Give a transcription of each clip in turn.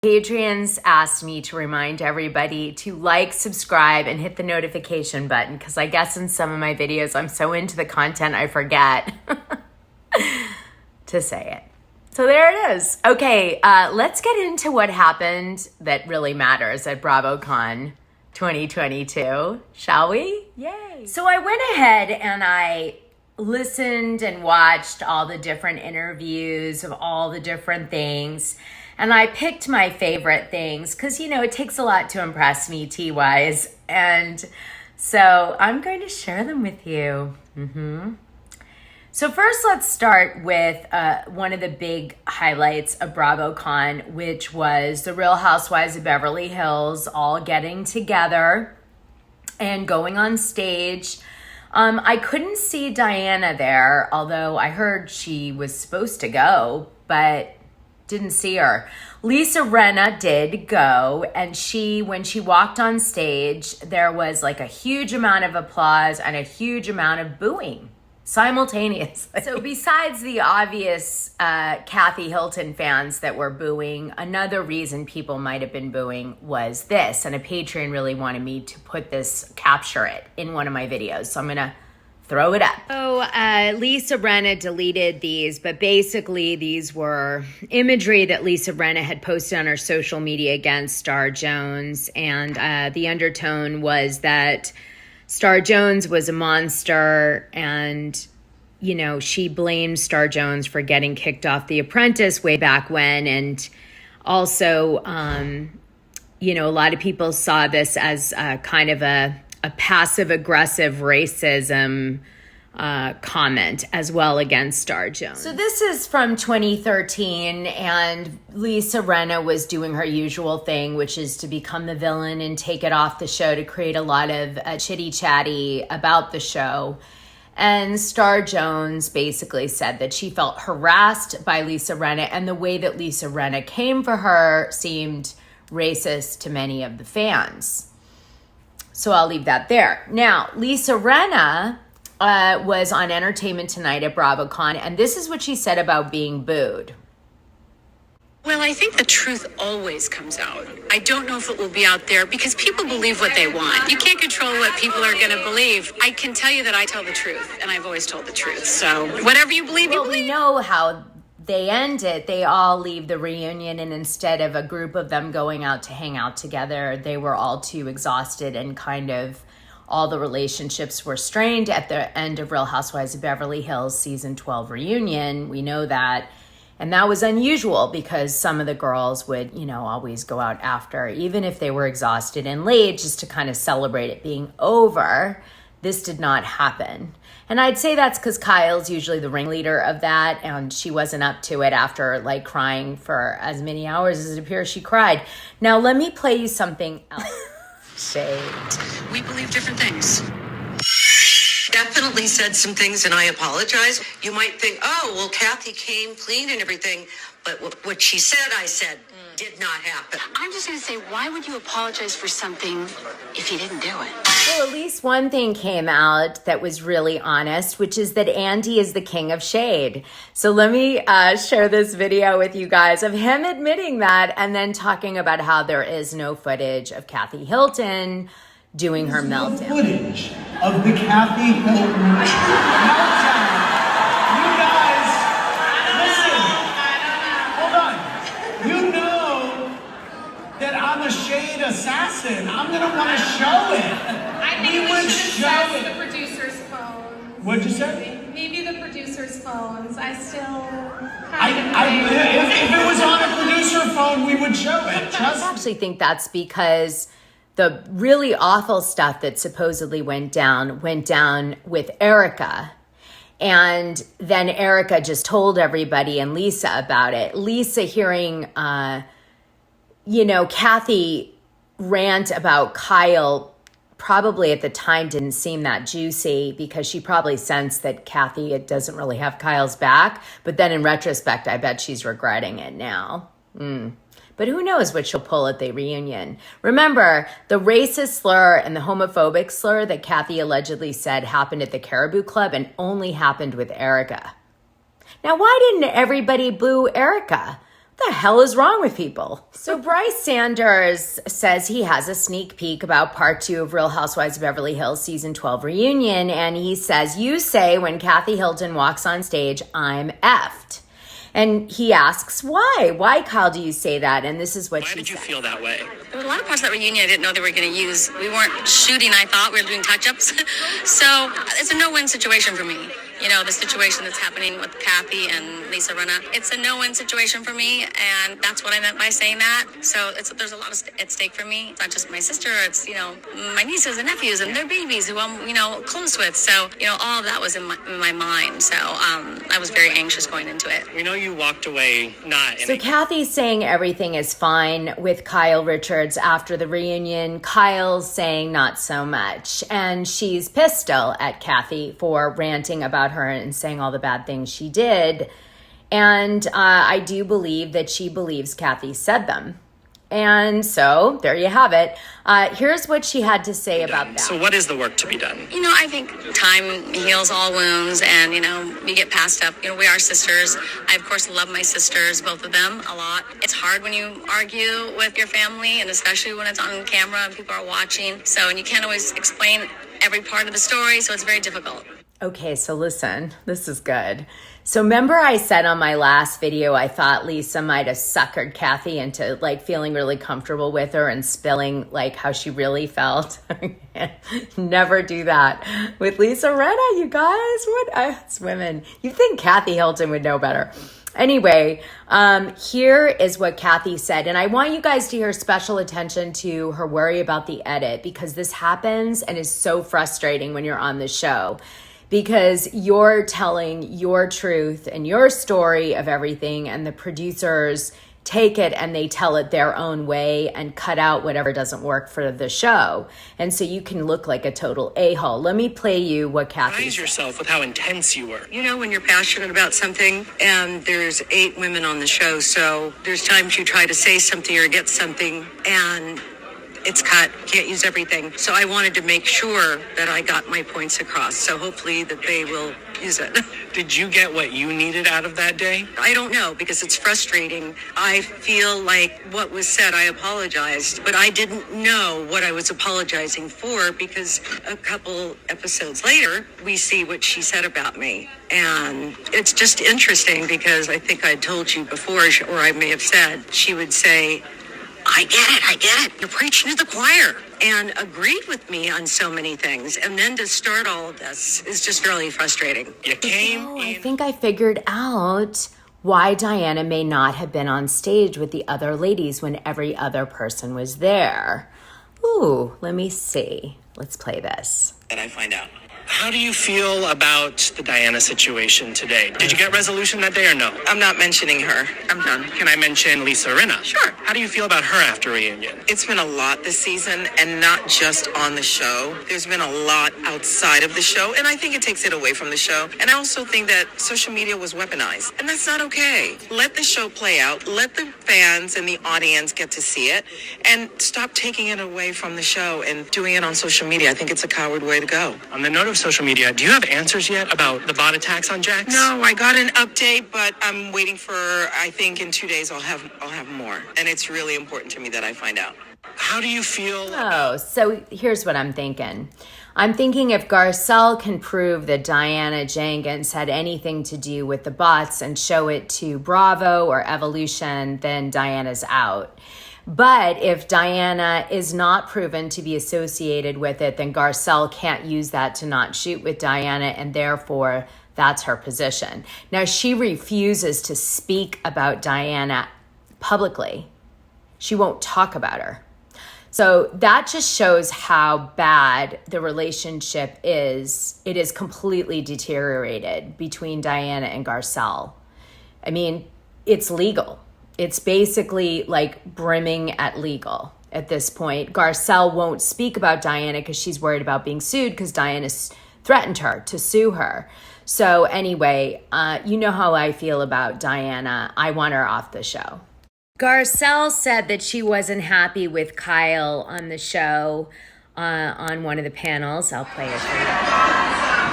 Adrian's asked me to remind everybody to like, subscribe, and hit the notification button because I guess in some of my videos I'm so into the content I forget to say it. So there it is. Okay, let's get into what happened that really matters at Bravocon 2022, shall we? Yay! So I went ahead and I listened and watched all the different interviews of all the different things. And I picked my favorite things because, you know, it takes a lot to impress me tea-wise. And so I'm going to share them with you. So first, let's start with one of the big highlights of BravoCon, which was the Real Housewives of Beverly Hills all getting together and going on stage. I couldn't see Diana there, although I heard she was supposed to go, but didn't see her. Lisa Rinna did go, and when she walked on stage, there was like a huge amount of applause and a huge amount of booing simultaneously. So besides the obvious Kathy Hilton fans that were booing, another reason people might have been booing was this, and a Patreon really wanted me to capture it in one of my videos. So I'm gonna throw it up. So Lisa Rinna deleted these, but basically these were imagery that Lisa Rinna had posted on her social media against Star Jones. And the undertone was that Star Jones was a monster and, you know, she blamed Star Jones for getting kicked off The Apprentice way back when. And also, you know, a lot of people saw this as kind of a passive-aggressive racism comment as well against Star Jones. So this is from 2013, and Lisa Rinna was doing her usual thing, which is to become the villain and take it off the show to create a lot of chitty-chatty about the show. And Star Jones basically said that she felt harassed by Lisa Rinna, and the way that Lisa Rinna came for her seemed racist to many of the fans. So I'll leave that there. Now, Lisa Rinna was on Entertainment Tonight at BravoCon, and this is what she said about being booed. Well, I think the truth always comes out. I don't know if it will be out there because people believe what they want. You can't control what people are going to believe. I can tell you that I tell the truth, and I've always told the truth. So whatever you believe, you believe. We know how they end it. They all leave the reunion, and instead of a group of them going out to hang out together, they were all too exhausted, and kind of all the relationships were strained at the end of Real Housewives of Beverly Hills season 12 reunion. We know that. And that was unusual because some of the girls would, you know, always go out after, even if they were exhausted and late, just to kind of celebrate it being over. This did not happen. And I'd say that's because Kyle's usually the ringleader of that, and she wasn't up to it after like crying for as many hours as it appears she cried. Now, let me play you something else. Shade. We believe different things. Definitely said some things, and I apologize. You might think, oh, well, Kathy came clean and everything, but what she said, I said, did not happen. I'm just going to say, why would you apologize for something if you didn't do it? Well, at least one thing came out that was really honest, which is that Andy is the king of shade. So let me share this video with you guys of him admitting that, and then talking about how there is no footage of Kathy Hilton doing her meltdown. Footage of the Kathy Hilton meltdown. You guys, listen, hold on. You know that I'm a shade assassin. I'm gonna want to show it. I think we should assess the producer's phones. What'd you say? Maybe the producer's phones. I still if it was on a producer phone, we would show it. Trust me. I actually think that's because the really awful stuff that supposedly went down with Erica. And then Erica just told everybody and Lisa about it. Lisa hearing, you know, Kathy rant about Kyle probably at the time didn't seem that juicy because she probably sensed that Kathy doesn't really have Kyle's back. But then in retrospect, I bet she's regretting it now. But who knows what she'll pull at the reunion. Remember, the racist slur and the homophobic slur that Kathy allegedly said happened at the Caribou Club and only happened with Erica. Now, why didn't everybody boo Erica? the hell is wrong with people? So Brice Sanders says he has a sneak peek about part 2 of Real Housewives of Beverly Hills season 12 reunion. And he says, you say when Kathy Hilton walks on stage, I'm effed. And he asks, why? Why, Kyle, do you say that? And this is what she said. Why did you feel that way? There were a lot of parts of that reunion I didn't know they were going to use. We weren't shooting, I thought. We were doing touch-ups. So it's a no-win situation for me. You know, the situation that's happening with Kathy and Lisa Rinna, it's a no-win situation for me, and that's what I meant by saying that. So there's a lot at stake for me. It's not just my sister, it's, you know, my nieces and nephews and their babies who I'm, you know, close with. So, you know, all of that was in my mind. So I was very anxious going into it. We know you walked away not in So Kathy's saying everything is fine with Kyle Richards after the reunion. Kyle's saying not so much. And she's pissed still at Kathy for ranting about her and saying all the bad things she did. And I do believe that she believes Kathy said them. And so there you have it. Here's what she had to say about that. So what is the work to be done? You know, I think time heals all wounds, and, you know, you get past up. You know, we are sisters. I, of course, love my sisters, both of them, a lot. It's hard when you argue with your family, and especially when it's on camera and people are watching. So, and you can't always explain every part of the story, so it's very difficult. Okay, so listen, this is good. So remember I said on my last video, I thought Lisa might have suckered Kathy into like feeling really comfortable with her and spilling like how she really felt. Never do that with Lisa Rinna, you guys. What? It's women. You think Kathy Hilton would know better. Anyway, here is what Kathy said. And I want you guys to hear special attention to her worry about the edit, because this happens and is so frustrating when you're on the show. Because you're telling your truth and your story of everything, and the producers take it and they tell it their own way and cut out whatever doesn't work for the show. And so you can look like a total a-hole. Let me play you what Kathy Surprise said. yourself with how intense you were. You know, when you're passionate about something and there's 8 women on the show, so there's times you try to say something or get something and it's cut, can't use everything. So I wanted to make sure that I got my points across. So hopefully that they will use it. Did you get what you needed out of that day? I don't know, because it's frustrating. I feel like what was said, I apologized, but I didn't know what I was apologizing for, because a couple episodes later, we see what she said about me. And it's just interesting, because I think I told you before, or I may have said, she would say, I get it. You're preaching to the choir. And agreed with me on so many things. And then to start all of this is just really frustrating. You came Oh, I in. think I figured out why Diana may not have been on stage with the other ladies when every other person was there. Ooh, let me see. Let's play this. That I find out. How do you feel about the Diana situation today? Did you get resolution that day or no? I'm not mentioning her. I'm done. Can I mention Lisa Rinna? Sure. How do you feel about her after reunion? It's been a lot this season, and not just on the show. There's been a lot outside of the show, and I think it takes it away from the show. And I also think that social media was weaponized, and that's not okay. Let the show play out. Let the fans and the audience get to see it, and stop taking it away from the show and doing it on social media. I think it's a coward way to go. On the note of social media, do you have answers yet about the bot attacks on Jax? No, I got an update, but I'm waiting for, I think in 2 days I'll have more. And it's really important to me that I find out. How do you feel? Oh, so here's what I'm thinking. I'm thinking if Garcelle can prove that Diana Jenkins had anything to do with the bots and show it to Bravo or Evolution, then Diana's out. But if Diana is not proven to be associated with it, then Garcelle can't use that to not shoot with Diana, and therefore that's her position. Now, she refuses to speak about Diana publicly. She won't talk about her. So that just shows how bad the relationship is. It is completely deteriorated between Diana and Garcelle. I mean, it's legal. It's basically like brimming at legal at this point. Garcelle won't speak about Diana because she's worried about being sued, because Diana's threatened her to sue her. So anyway, you know how I feel about Diana. I want her off the show. Garcelle said that she wasn't happy with Kyle on the show on one of the panels. I'll play it for you.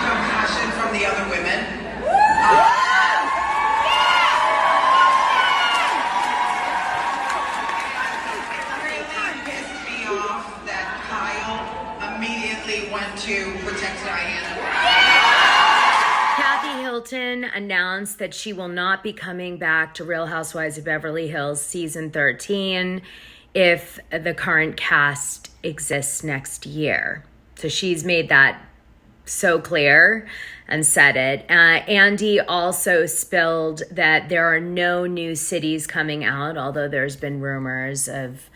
Compassion from the other women. to protect Diana. Kathy Hilton announced that she will not be coming back to Real Housewives of Beverly Hills season 13 if the current cast exists next year. So she's made that so clear and said it. Andy also spilled that there are no new cities coming out, although there's been rumors of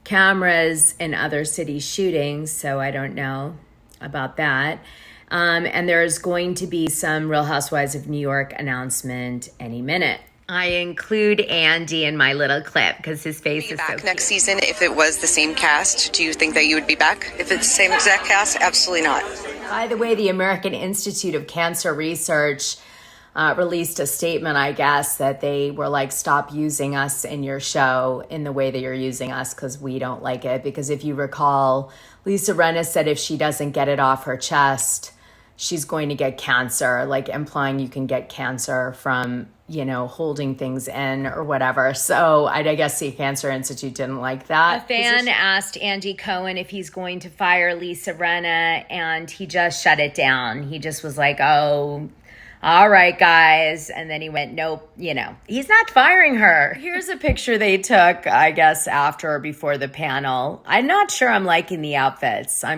cameras in other cities shooting, so I don't know about that. And there's going to be some Real Housewives of New York announcement any minute. I include Andy in my little clip because his face is so cute. Next season, if it was the same cast, do you think that you would be back? If it's the same exact cast, absolutely not. By the way, the American Institute of Cancer Research released a statement, I guess, that they were like, stop using us in your show in the way that you're using us because we don't like it. Because if you recall, Lisa Rinna said if she doesn't get it off her chest, she's going to get cancer, like implying you can get cancer from, you know, holding things in or whatever. So I guess the Cancer Institute didn't like that. A fan asked Andy Cohen if he's going to fire Lisa Rinna, and he just shut it down. He just was like, oh, all right, guys. And then he went, nope, you know, he's not firing her. Here's a picture they took, I guess, after or before the panel. I'm not sure I'm liking the outfits. Or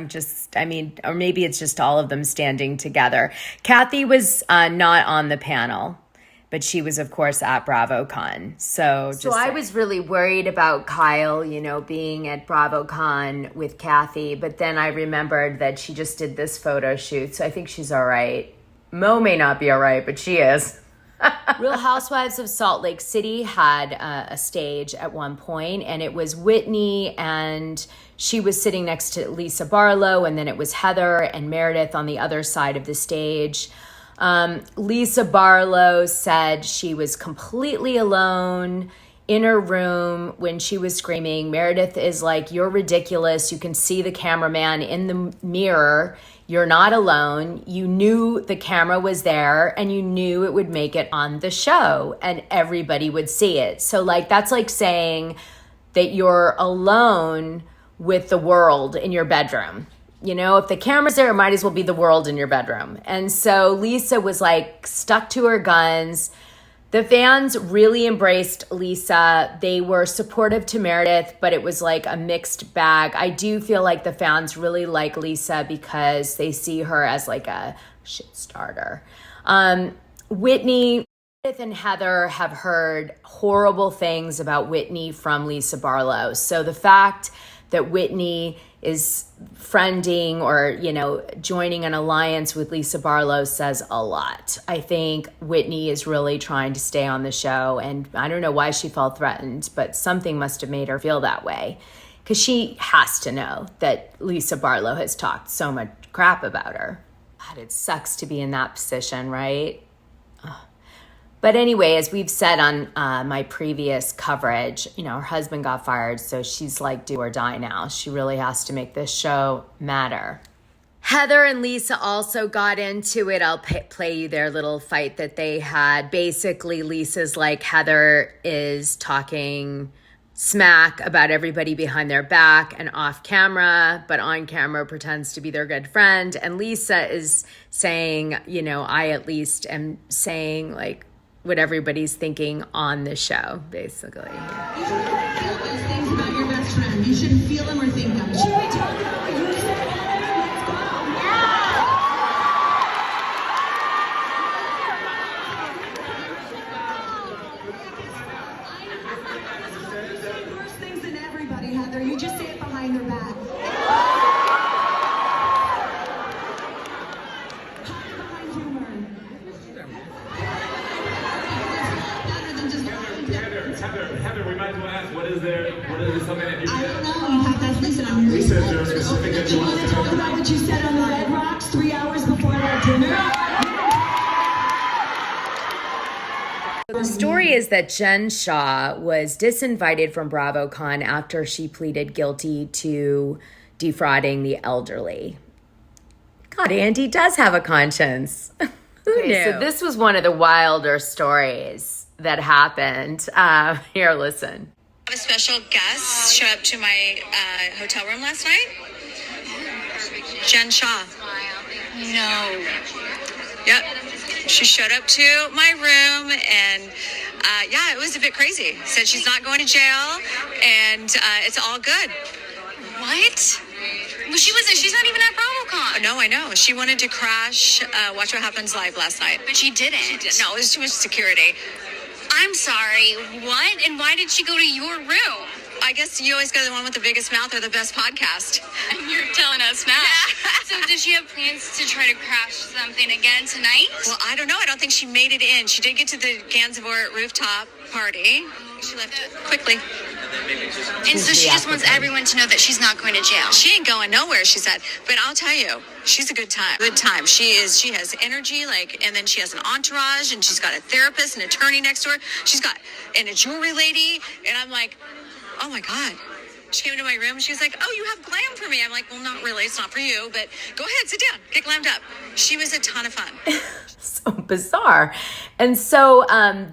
maybe it's just all of them standing together. Kathy was not on the panel, but she was, of course, at BravoCon. So I was really worried about Kyle, you know, being at BravoCon with Kathy. But then I remembered that she just did this photo shoot. So I think she's all right. Mo may not be all right, but she is. Real Housewives of Salt Lake City had a stage at one point, and it was Whitney, and she was sitting next to Lisa Barlow, and then it was Heather and Meredith on the other side of the stage. Lisa Barlow said she was completely alone in her room when she was screaming. Meredith is like, you're ridiculous. You can see the cameraman in the mirror. You're not alone. You knew the camera was there and you knew it would make it on the show and everybody would see it. So like, that's like saying that you're alone with the world in your bedroom. You know, if the camera's there, it might as well be the world in your bedroom. And so Lisa was like stuck to her guns. The fans really embraced Lisa. They were supportive to Meredith, but it was like a mixed bag. I do feel like the fans really like Lisa because they see her as like a shit starter. Whitney, Meredith and Heather have heard horrible things about Whitney from Lisa Barlow. So the fact that Whitney is friending or, you know, joining an alliance with Lisa Barlow says a lot. I think Whitney is really trying to stay on the show, and I don't know why she felt threatened, but something must have made her feel that way because she has to know that Lisa Barlow has talked so much crap about her. God, it sucks to be in that position, right? Ugh. But anyway, as we've said on my previous coverage, you know, her husband got fired, so she's like do or die now. She really has to make this show matter. Heather and Lisa also got into it. I'll play you their little fight that they had. Basically, Lisa's like, Heather is talking smack about everybody behind their back and off camera, but on camera pretends to be their good friend. And Lisa is saying, you know, I at least am saying like, what everybody's thinking on the show, basically. You shouldn't feel those things about your best friend. You shouldn't feel them or think them. Should we talk about what you said? Let's go. Yeah. Worse things than everybody, Heather. You just say it behind their back. Heather, we might as well ask, what is there something that you... I don't know. In fact, that's Lisa. I'm really... Lisa, is there a specific that you want to talk about what you said on the Red Rocks 3 hours before that dinner? The story is that Jen Shah was disinvited from BravoCon after she pleaded guilty to defrauding the elderly. God, Andy does have a conscience. Who knew? So this was one of the wilder stories that happened. Here, listen. I have a special guest show up to my hotel room last night. Jen Shah. No. Yep. She showed up to my room and yeah, it was a bit crazy. Said she's not going to jail and it's all good. What? Well, she's not even at BravoCon. No, I know. She wanted to crash Watch What Happens Live last night. But she didn't. No, it was too much security. I'm sorry. What? And why did she go to your room? I guess you always go to the one with the biggest mouth or the best podcast. You're telling us now. So does she have plans to try to crash something again tonight? Well, I don't know. I don't think she made it in. She did get to the Gansevoort rooftop party. She left quickly. And so she just wants everyone to know that she's not going to jail. She ain't going nowhere, she said. But I'll tell you, she's a good time. Good time. She has energy, and then she has an entourage, and she's got a therapist, an attorney next to her. She's got, and a jewelry lady. And I'm like, oh my God. She came into my room and she was like, oh, you have glam for me. I'm like, well, not really. It's not for you, but go ahead, sit down, get glammed up. She was a ton of fun. So bizarre. And so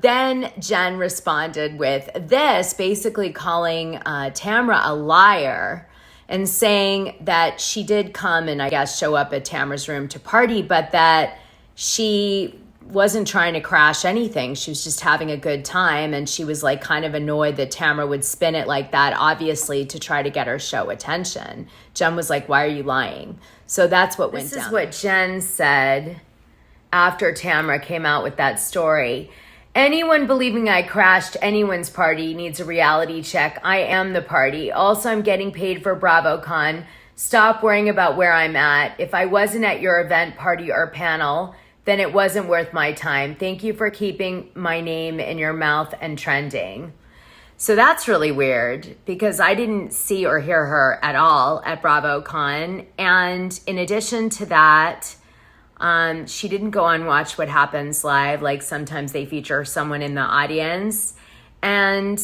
then Jen responded with this, basically calling Tamra a liar and saying that she did come and I guess show up at Tamra's room to party, but that she wasn't trying to crash anything. She was just having a good time. And she was like kind of annoyed that Tamra would spin it like that, obviously to try to get her show attention. Jen was like, why are you lying? So that's what went down. This is what Jen said after Tamra came out with that story. Anyone believing I crashed anyone's party needs a reality check. I am the party. Also, I'm getting paid for BravoCon. Stop worrying about where I'm at. If I wasn't at your event, party, or panel, then it wasn't worth my time. Thank you for keeping my name in your mouth and trending. So that's really weird because I didn't see or hear her at all at BravoCon. And in addition to that, she didn't go on Watch What Happens Live. Like sometimes they feature someone in the audience. And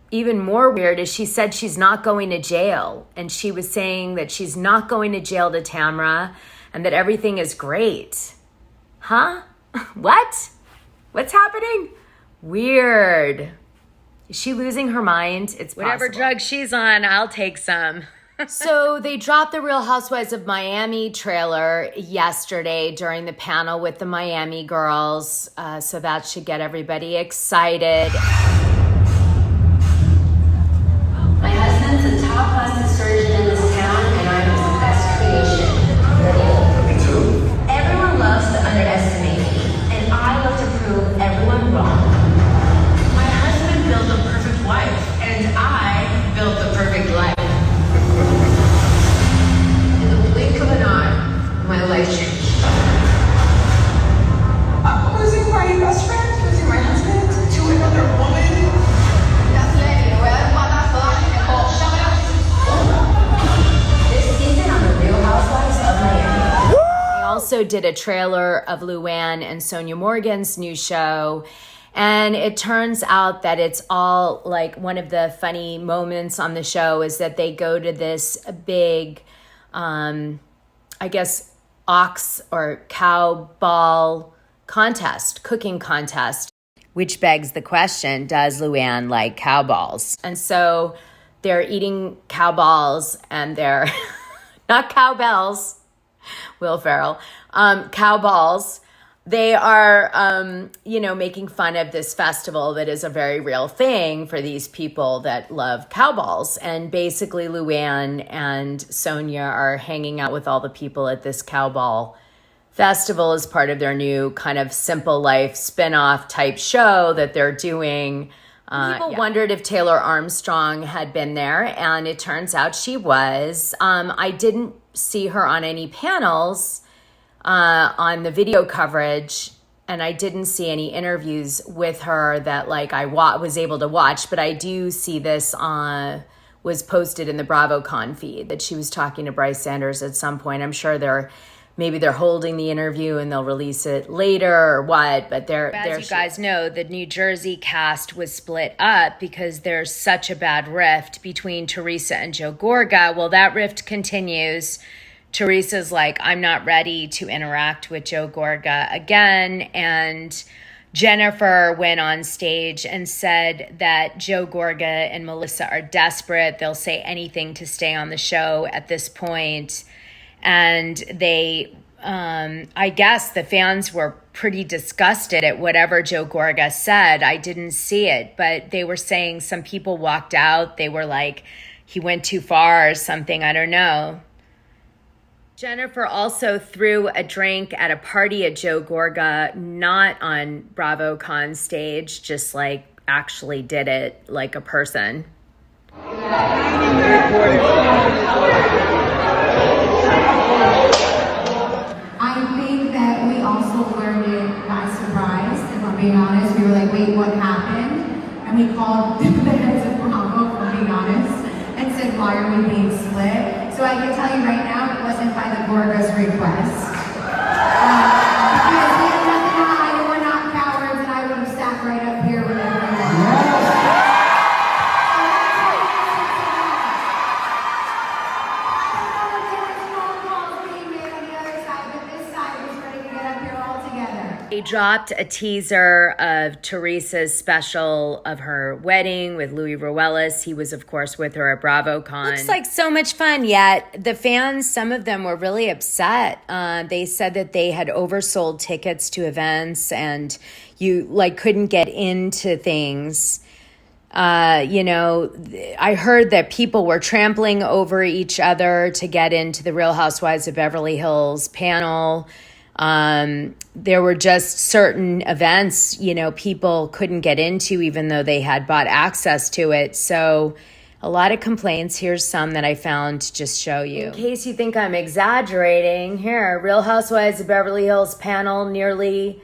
even more weird is she said she's not going to jail. And she was saying that she's not going to jail to Tamra and that everything is great. Huh? What? What's happening? Weird. Is she losing her mind? It's whatever drug she's on, I'll take some. So they dropped the Real Housewives of Miami trailer yesterday during the panel with the Miami girls. So that should get everybody excited. My husband's a top plastic surgeon in this town, and I'm his best creation. Me too. Everyone loves to underestimate me, and I love to prove everyone wrong. My husband built a perfect wife, and I built the perfect life. In the blink of an eye, my life changed. I'm losing my best friend, losing my husband to another woman. This season on the Real Housewives of Miami. They also did a trailer of Luanne and Sonya Morgan's new show. And it turns out that it's all like one of the funny moments on the show is that they go to this big, I guess, ox or cow ball contest, cooking contest, which begs the question, does Luanne like cow balls? And so they're eating cow balls and they're not cowbells, Will Ferrell, cow balls. They are, making fun of this festival that is a very real thing for these people that love cow balls. And basically Luanne and Sonya are hanging out with all the people at this cow ball festival as part of their new kind of Simple Life spinoff type show that they're doing. People wondered if Taylor Armstrong had been there, and it turns out she was. I didn't see her on any panels on the video coverage, and I didn't see any interviews with her that I was able to watch, but I do see this was posted in the Bravocon feed that she was talking to Brice Sanders at some point. I'm sure maybe they're holding the interview and they'll release it later or what, but as you guys know, the New Jersey cast was split up because there's such a bad rift between Teresa and Joe Gorga. Well, that rift continues. Teresa's like, I'm not ready to interact with Joe Gorga again. And Jennifer went on stage and said that Joe Gorga and Melissa are desperate. They'll say anything to stay on the show at this point. And they I guess the fans were pretty disgusted at whatever Joe Gorga said. I didn't see it, but they were saying some people walked out. They were like, he went too far or something. I don't know. Jennifer also threw a drink at a party at Joe Gorga, not on BravoCon stage, just like actually did it like a person. I think that we also learned it by surprise, if I'm being honest. We were like, wait, what happened? And we called the heads of Bravo, for being honest, and said, why are we being split? So I can tell you right now, it wasn't by the Gorga's request. Because we have nothing to hide, and we're not cowards, and I would have sat right up here with everyone. They dropped a teaser of Teresa's special of her wedding with Louis Ruelas. He was, of course, with her at BravoCon. Looks like so much fun, yet the fans, some of them were really upset. They said that they had oversold tickets to events and you couldn't get into things. I heard that people were trampling over each other to get into the Real Housewives of Beverly Hills panel. There were just certain events, people couldn't get into even though they had bought access to it. So a lot of complaints. Here's some that I found to just show you. In case you think I'm exaggerating, here, Real Housewives of Beverly Hills panel nearly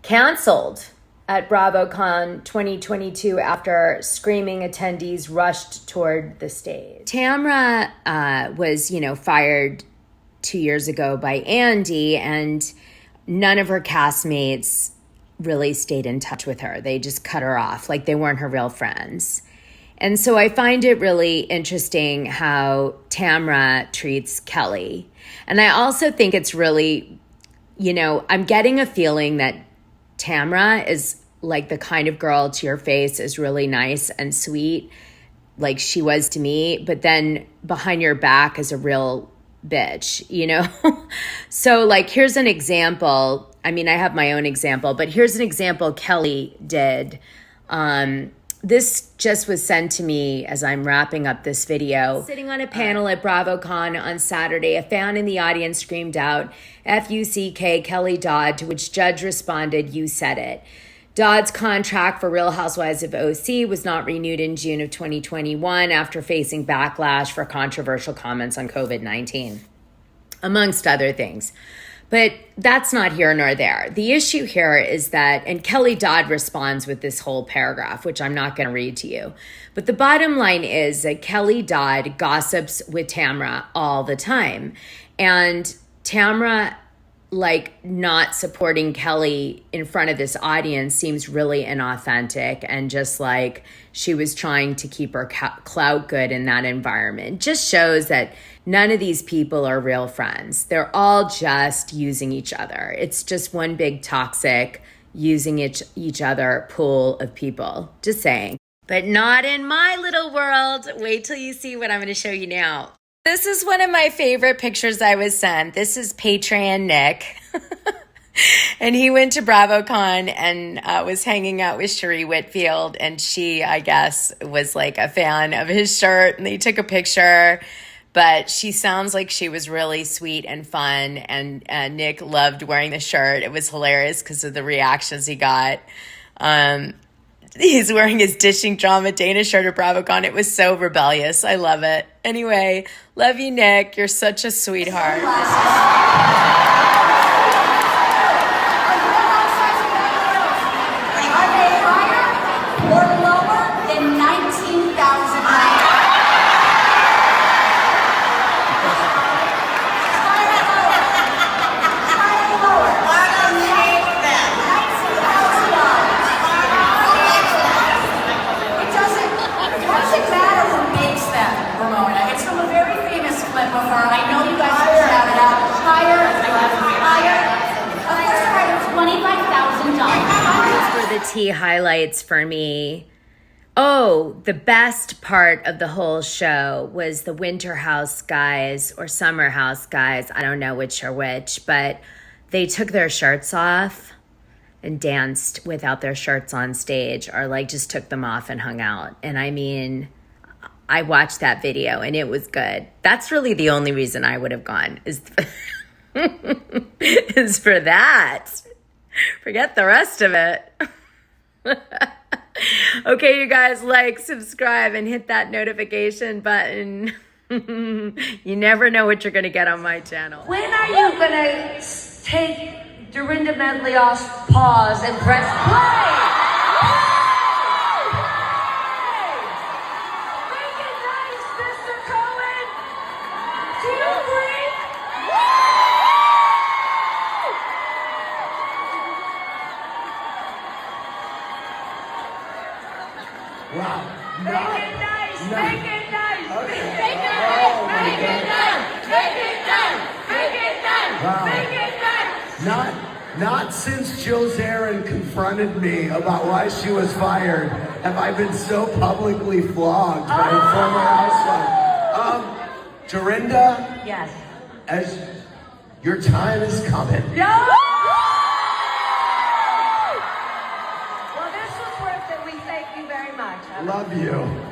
canceled at BravoCon 2022 after screaming attendees rushed toward the stage. Tamra was, fired 2 years ago by Andy, and none of her castmates really stayed in touch with her. They just cut her off, like they weren't her real friends. And so I find it really interesting how Tamra treats Kelly. And I also think it's really, I'm getting a feeling that Tamra is like the kind of girl to your face is really nice and sweet, like she was to me, but then behind your back is a real bitch, So here's an example. I mean, I have my own example, but here's an example Kelly did. This just was sent to me as I'm wrapping up this video. Sitting on a panel at BravoCon on Saturday, a fan in the audience screamed out, F-U-C-K, Kelly Dodd, to which judge responded, you said it. Dodd's contract for Real Housewives of OC was not renewed in June of 2021 after facing backlash for controversial comments on COVID-19, amongst other things. But that's not here nor there. The issue here is that, and Kelly Dodd responds with this whole paragraph, which I'm not going to read to you. But the bottom line is that Kelly Dodd gossips with Tamra all the time. And Tamra, not supporting Kelly in front of this audience seems really inauthentic and just like she was trying to keep her clout good in that environment. Just shows that none of these people are real friends. They're all just using each other. It's just one big toxic using each other pool of people. Just saying. But not in my little world. Wait till you see what I'm going to show you now. This is one of my favorite pictures I was sent. This is Patreon Nick. And he went to BravoCon and was hanging out with Sheree Whitfield. And she, I guess, was like a fan of his shirt. And they took a picture. But she sounds like she was really sweet and fun. And Nick loved wearing the shirt. It was hilarious because of the reactions he got. He's wearing his Dishing Drama Dana shirt at BravoCon. It was so rebellious. I love it. Anyway, love you, Nick. You're such a sweetheart. Tea highlights for me. Oh, the best part of the whole show was the Winter House guys or Summer House guys. I don't know which are which, but they took their shirts off and danced without their shirts on stage, or like just took them off and hung out. And I mean, I watched that video and it was good. That's really the only reason I would have gone is for that. Forget the rest of it. Okay, you guys, like, subscribe, and hit that notification button. You never know what you're going to get on my channel. When are you gonna take Dorinda Medley off pause and press play? Make it nice, Mr. Cohen. 2, 3. Wow. Make it nice. Make it nice. Okay. Make it nice. Make it nice. Make it nice. Make it nice. Wow. Make it nice. Not since Jill Zarin confronted me about why she was fired have I been so publicly flogged by a former housewife. Dorinda, Yes. as your time is coming. Yeah. Well, this was worth it. We thank you very much. Love you.